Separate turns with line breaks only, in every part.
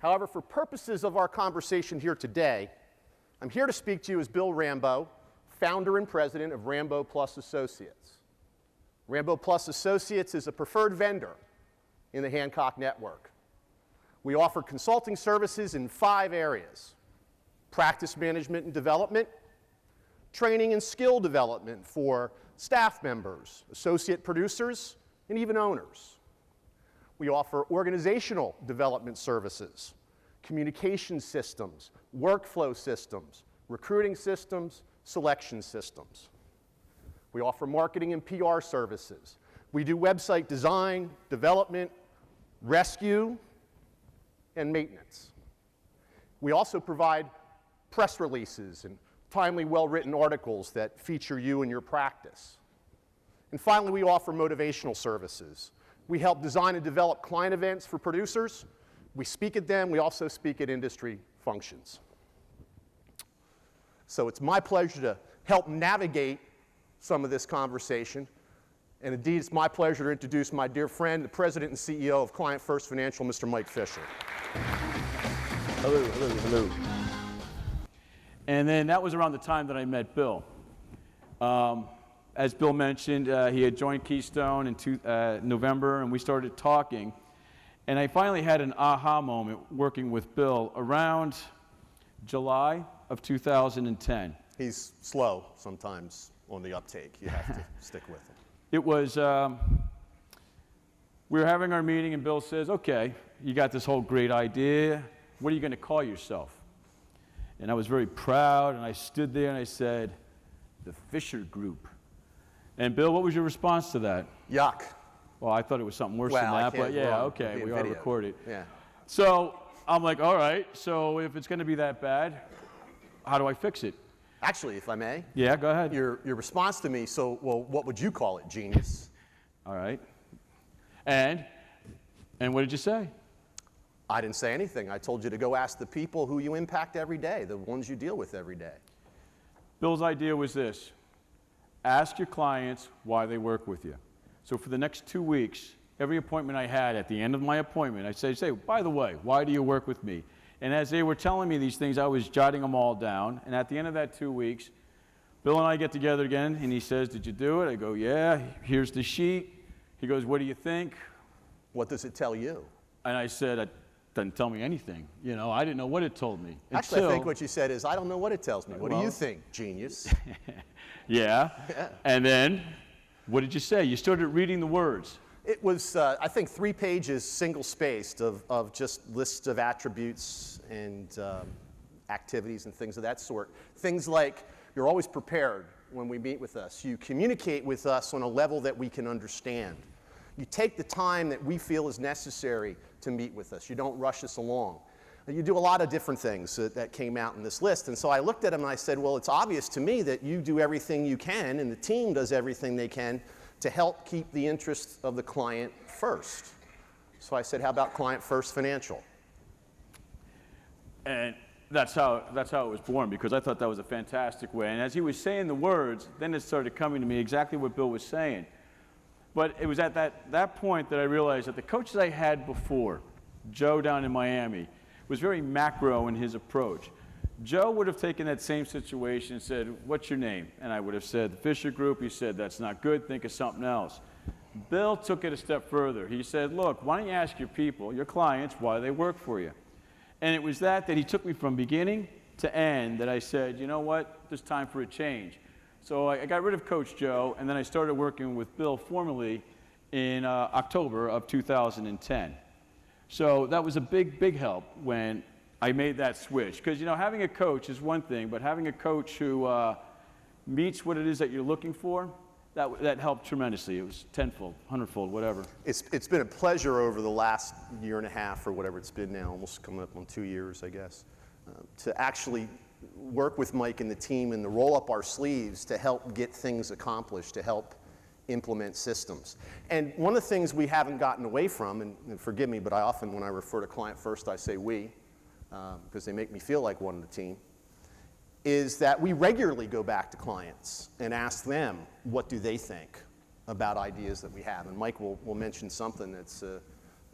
However, for purposes of our conversation here today, I'm here to speak to you as Bill Rambo, founder and president of Rambo Plus Associates. Rambo Plus Associates is a preferred vendor in the Hancock network. We offer consulting services in 5 areas: practice management and development, training and skill development for staff members, associate producers, and even owners. We offer organizational development services, communication systems, workflow systems, recruiting systems, selection systems. We offer marketing and PR services. We do website design, development, rescue, and maintenance. We also provide press releases and timely, well-written articles that feature you and your practice. And finally, we offer motivational services. We help design and develop client events for producers. We speak at them. We also speak at industry functions. So it's my pleasure to help navigate some of this conversation. And indeed, it's my pleasure to introduce my dear friend, the president and CEO of Client First Financial, Mr. Mike Fischer.
Hello, hello, hello. And then that was around the time that I met Bill. As Bill mentioned, he had joined Keystone in November, and we started talking. And I finally had an aha moment working with Bill around July of 2010.
He's slow sometimes on the uptake. You have to stick with him.
It was, we were having our meeting, and Bill says, okay, you got this whole great idea. What are you going to call yourself? And I was very proud, and I stood there and I said, the Fischer Group. And Bill, what was your response to that?
Yuck.
Well, I thought it was something worse than that, but yeah, okay, we ought to record it.
Yeah.
So I'm like, all right, so if it's going to be that bad, how do I fix it?
Actually, if I may.
Yeah, go ahead.
Your response to me, so, well, what would you call it, genius?
All right. And what did you say?
I didn't say anything. I told you to go ask the people who you impact every day, the ones you deal with every day.
Bill's idea was this: ask your clients why they work with you. So for the next 2 weeks, every appointment I had, at the end of my appointment, I'd say, by the way, why do you work with me? And as they were telling me these things, I was jotting them all down. And at the end of that 2 weeks, Bill and I get together again, and he says, did you do it? I go, yeah, here's the sheet. He goes, what do you think?
What does it tell you?
And I said, it doesn't tell me anything. You know, I didn't know what it told me.
Actually, I think what you said is, I don't know what it tells me. What do you think, genius?
Yeah. And then, what did you say? You started reading the words.
It was, I think, 3 pages, single-spaced, of just lists of attributes and activities and things of that sort. Things like, you're always prepared when we meet with us. You communicate with us on a level that we can understand. You take the time that we feel is necessary to meet with us. You don't rush us along. You do a lot of different things that came out in this list. And so I looked at him and I said, well, it's obvious to me that you do everything you can and the team does everything they can to help keep the interests of the client first. So I said, how about Client First Financial?
And that's how it was born, because I thought that was a fantastic way. And as he was saying the words, then it started coming to me exactly what Bill was saying. But it was at that point that I realized that the coaches I had before, Joe down in Miami, was very macro in his approach. Joe would have taken that same situation and said, what's your name? And I would have said, the Fischer Group. He said, that's not good, think of something else. Bill took it a step further. He said, look, why don't you ask your people, your clients, why they work for you? And it was that he took me from beginning to end that I said, you know what, there's time for a change. So I got rid of Coach Joe, and then I started working with Bill formally in October of 2010. So that was a big, big help when I made that switch. Because, you know, having a coach is one thing, but having a coach who meets what it is that you're looking for, that helped tremendously. It was tenfold, hundredfold, whatever.
It's been a pleasure over the last year and a half or whatever it's been now, almost coming up on 2 years, I guess, to actually work with Mike and the team and to roll up our sleeves to help get things accomplished, to help implement systems. And one of the things we haven't gotten away from, and forgive me, but I often, when I refer to Client First, I say we, because they make me feel like one of the team, is that we regularly go back to clients and ask them what do they think about ideas that we have. And Mike will mention something that's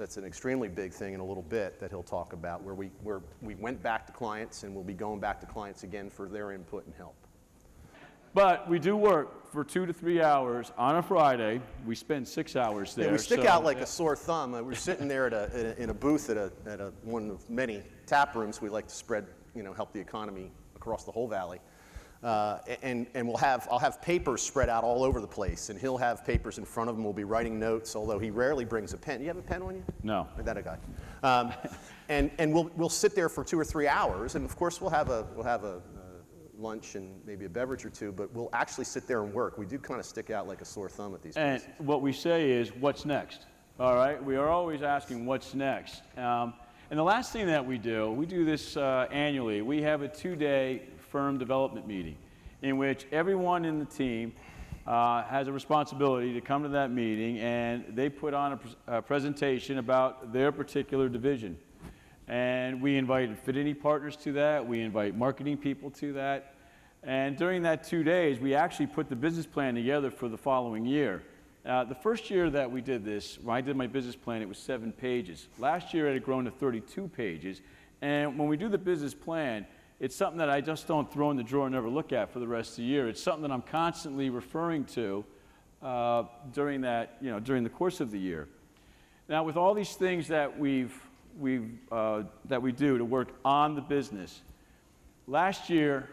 That's an extremely big thing in a little bit that he'll talk about, where we went back to clients and we'll be going back to clients again for their input and help.
But we do work for 2 to 3 hours on a Friday. We spend 6 hours there.
Yeah, we stick out like a sore thumb. We're sitting there in a booth at one of many tap rooms. We like to spread, help the economy across the whole valley. And I'll have papers spread out all over the place, and he'll have papers in front of him. We'll be writing notes, although he rarely brings a pen. You have a pen on you?
No.
Or that a guy? And we'll sit there for 2 or 3 hours, and of course we'll have a lunch and maybe a beverage or two, but we'll actually sit there and work. We do kind of stick out like a sore thumb at these places.
And what we say is, what's next? All right? We are always asking what's next. And the last thing that we do this annually. We have a 2-day firm development meeting in which everyone in the team has a responsibility to come to that meeting, and they put on a presentation about their particular division. And we invite affinity partners to that. We invite marketing people to that. And during that 2 days, we actually put the business plan together for the following year. The first year that we did this, when I did my business plan, it was 7 pages. Last year, it had grown to 32 pages. And when we do the business plan, it's something that I just don't throw in the drawer and never look at for the rest of the year. It's something that I'm constantly referring to during the course of the year. Now, with all these things that we do to work on the business, last year,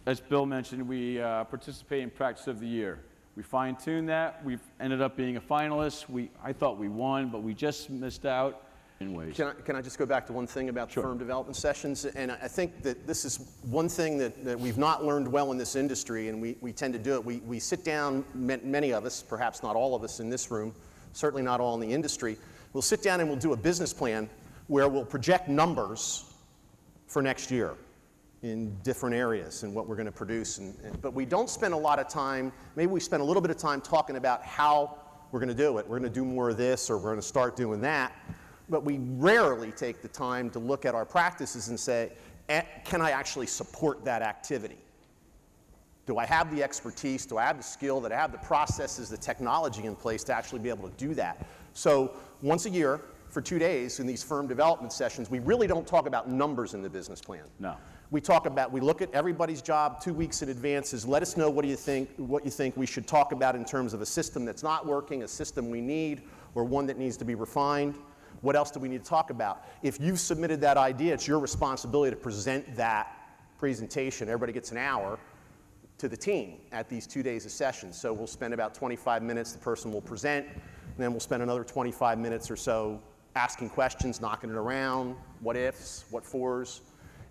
as Bill mentioned, we participated in Practice of the Year. We fine-tuned that. We've ended up being a finalist. I thought we won, but we just missed out in ways.
Can I just go back to one thing about the firm development sessions? And I think that this is one thing that we've not learned well in this industry, and we tend to do it. We sit down, many of us, perhaps not all of us in this room, certainly not all in the industry, we'll sit down and we'll do a business plan where we'll project numbers for next year in different areas and what we're going to produce. But we don't spend a lot of time, maybe we spend a little bit of time talking about how we're going to do it. We're going to do more of this, or we're going to start doing that. But we rarely take the time to look at our practices and say, can I actually support that activity? Do I have the expertise? Do I have the skill? Do I have the processes, the technology in place to actually be able to do that? So once a year, for 2 days in these firm development sessions, we really don't talk about numbers in the business plan.
No.
We look at everybody's job 2 weeks in advance. Let us know what you think we should talk about in terms of a system that's not working, a system we need, or one that needs to be refined. What else do we need to talk about? If you've submitted that idea, it's your responsibility to present that presentation. Everybody gets an hour to the team at these 2 days of sessions. So we'll spend about 25 minutes, the person will present, and then we'll spend another 25 minutes or so asking questions, knocking it around, what ifs, what fors.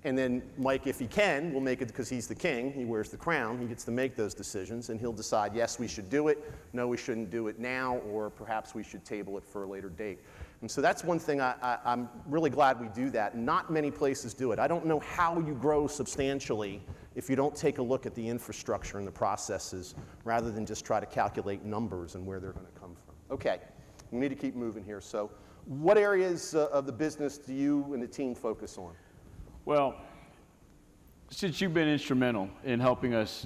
And then Mike, if he can, will make it, because he's the king, he wears the crown, he gets to make those decisions, and he'll decide, yes, we should do it, no, we shouldn't do it now, or perhaps we should table it for a later date. And so that's one thing I'm really glad we do that. Not many places do it. I don't know how you grow substantially if you don't take a look at the infrastructure and the processes, rather than just try to calculate numbers and where they're going to come from. Okay, we need to keep moving here. So what areas of the business do you and the team focus on?
Well, since you've been instrumental in helping us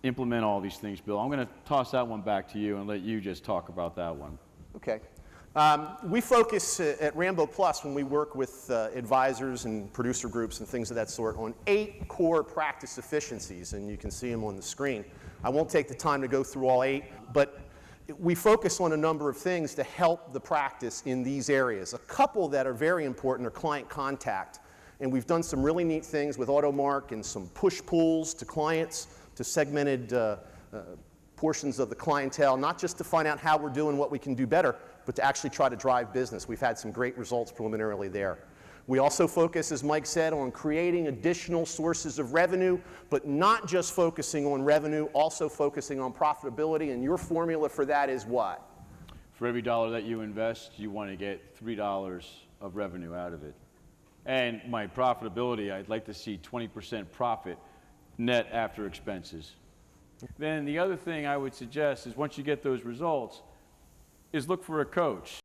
implement all these things, Bill, I'm going to toss that one back to you and let you just talk about that one.
Okay. We focus at Rambo Plus, when we work with advisors and producer groups and things of that sort, on 8 core practice efficiencies, and you can see them on the screen. I won't take the time to go through all 8, but we focus on a number of things to help the practice in these areas. A couple that are very important are client contact. And we've done some really neat things with AutoMark and some push-pulls to clients, to segmented portions of the clientele, not just to find out how we're doing, what we can do better, but to actually try to drive business. We've had some great results preliminarily there. We also focus, as Mike said, on creating additional sources of revenue, but not just focusing on revenue, also focusing on profitability. And your formula for that is what?
For every dollar that you invest, you want to get $3 of revenue out of it. And my profitability, I'd like to see 20% profit net after expenses. Then the other thing I would suggest is, once you get those results, is look for a coach.